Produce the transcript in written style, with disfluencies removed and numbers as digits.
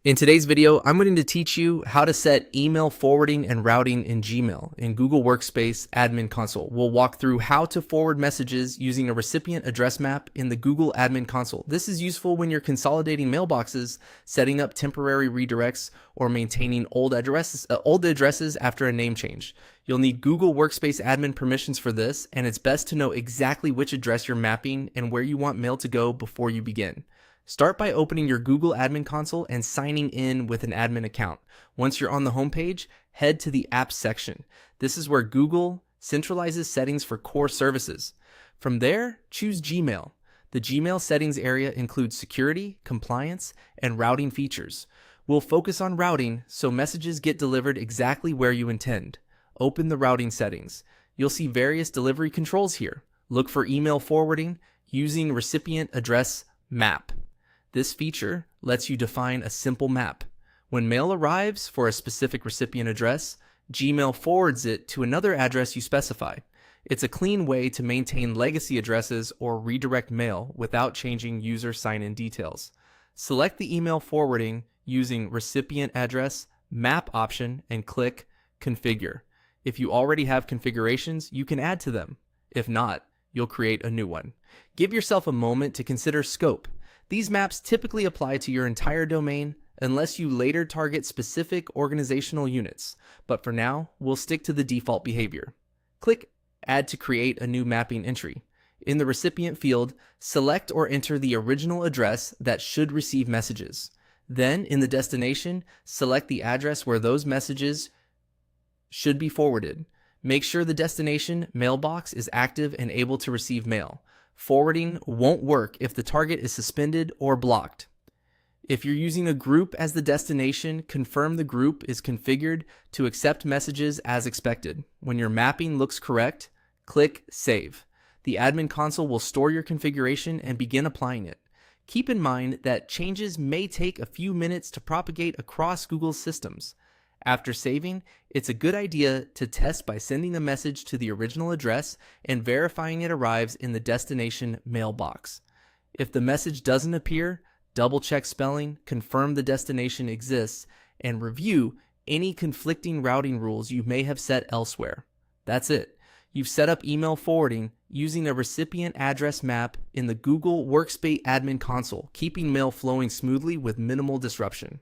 In today's video, I'm going to teach you how to set email forwarding and routing in Gmail in Google Workspace Admin Console. We'll walk through how to forward messages using a recipient address map in the Google Admin Console. This is useful when you're consolidating mailboxes, setting up temporary redirects, or maintaining old addresses after a name change. You'll need Google Workspace admin permissions for this, and it's best to know exactly which address you're mapping and where you want mail to go before you begin. Start by opening your Google Admin Console and signing in with an admin account. Once you're on the home page, head to the Apps section. This is where Google centralizes settings for core services. From there, choose Gmail. The Gmail settings area includes security, compliance, and routing features. We'll focus on routing so messages get delivered exactly where you intend. Open the routing settings. You'll see various delivery controls here. Look for email forwarding using recipient address map. This feature lets you define a simple map. When mail arrives for a specific recipient address, Gmail forwards it to another address you specify. It's a clean way to maintain legacy addresses or redirect mail without changing user sign-in details. Select the email forwarding using recipient address map option and click Configure. If you already have configurations, you can add to them. If not, you'll create a new one. Give yourself a moment to consider scope. These maps typically apply to your entire domain unless you later target specific organizational units, but for now, we'll stick to the default behavior. Click Add to create a new mapping entry. In the recipient field, select or enter the original address that should receive messages. Then, in the destination, select the address where those messages should be forwarded. Make sure the destination mailbox is active and able to receive mail. Forwarding won't work if the target is suspended or blocked. If you're using a group as the destination, confirm the group is configured to accept messages as expected. When your mapping looks correct, click Save. The admin console will store your configuration and begin applying it. Keep in mind that changes may take a few minutes to propagate across Google's systems. After saving, it's a good idea to test by sending a message to the original address and verifying it arrives in the destination mailbox. If the message doesn't appear, double-check spelling, confirm the destination exists, and review any conflicting routing rules you may have set elsewhere. That's it. You've set up email forwarding using a recipient address map in the Google Workspace Admin Console, keeping mail flowing smoothly with minimal disruption.